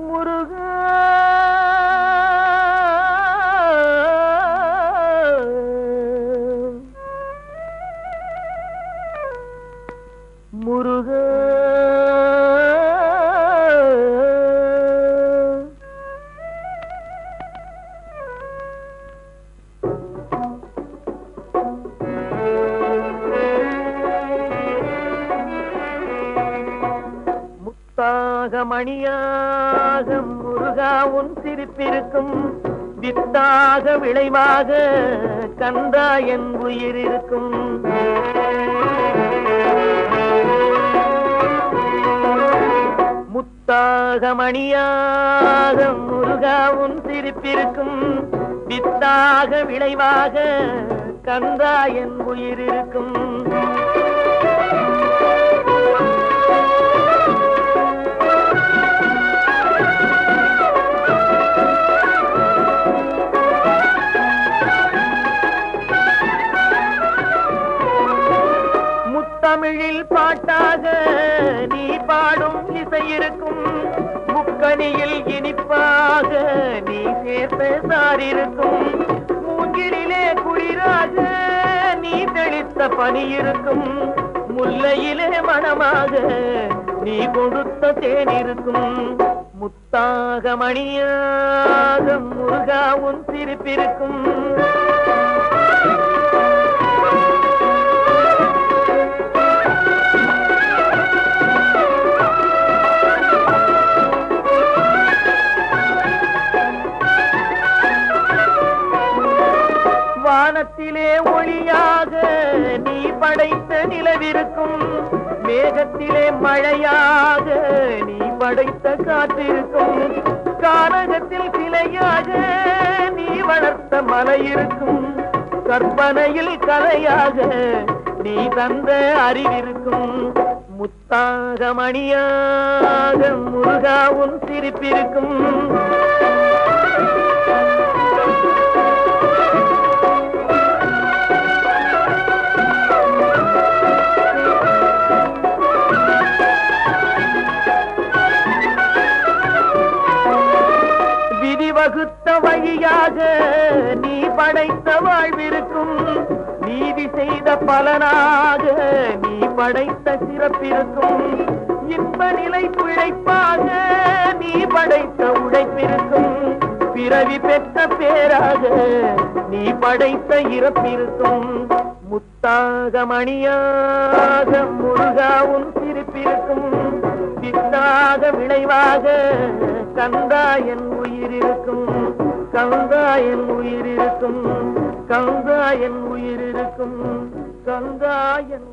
முருகா முருகா மணியாக முருகா உன் சிரிப்பிருக்கும் வித்தாக விளைவாக கந்தா என் உயிர் இருக்கும். முத்தாக மணியாக முருகா உன் சிரிப்பிருக்கும் வித்தாக விளைவாக கந்தா என் உயிர் இருக்கும். தமிழில் பாட்டாக நீ பாடும் இசை இருக்கும். முக்கனியில் இனிப்பாக நீ சேர்த்த சாரிருக்கும். மூங்கிலே குளிராக நீ தெளித்த பனி இருக்கும். முல்லையிலே மணமாக நீ கொடுத்த தேன் இருக்கும். முத்தாக மணியாக முருகா உன் சிரிப்பிருக்கும். வானத்திலே ஒளியாக நீ படைத்த நிலவிருக்கும். மேகத்திலே மழையாக நீ படைத்த காற்றிருக்கும். கானகத்தில் சிலையாக நீ வளர்த்த மலை இருக்கும். கற்பனையில் கலையாக நீ தந்த அறிவிருக்கும். முத்தாக மணியாக முருகா உன் சிரிப்பிருக்கும். வகுத்த வழியாக நீ படைத்த வாழ்விருக்கும். நீதி செய்த பலனாக நீ படைத்த சிறப்பிருக்கும். இன்ப நிலை பிழைப்பாக நீ படைத்த உழைப்பிருக்கும். பிறவி பெற்ற பேராக நீ படைத்த இறப்பிருக்கும். முத்தாக மணியாக முருகா உன் சிரிப்பிருக்கும். வித்தாக விளைவாக கந்தா என் உயிர் இருக்கும். கந்தா என் உயிர் இருக்கும். கந்தா என் உயிர் இருக்கும். கந்தா என்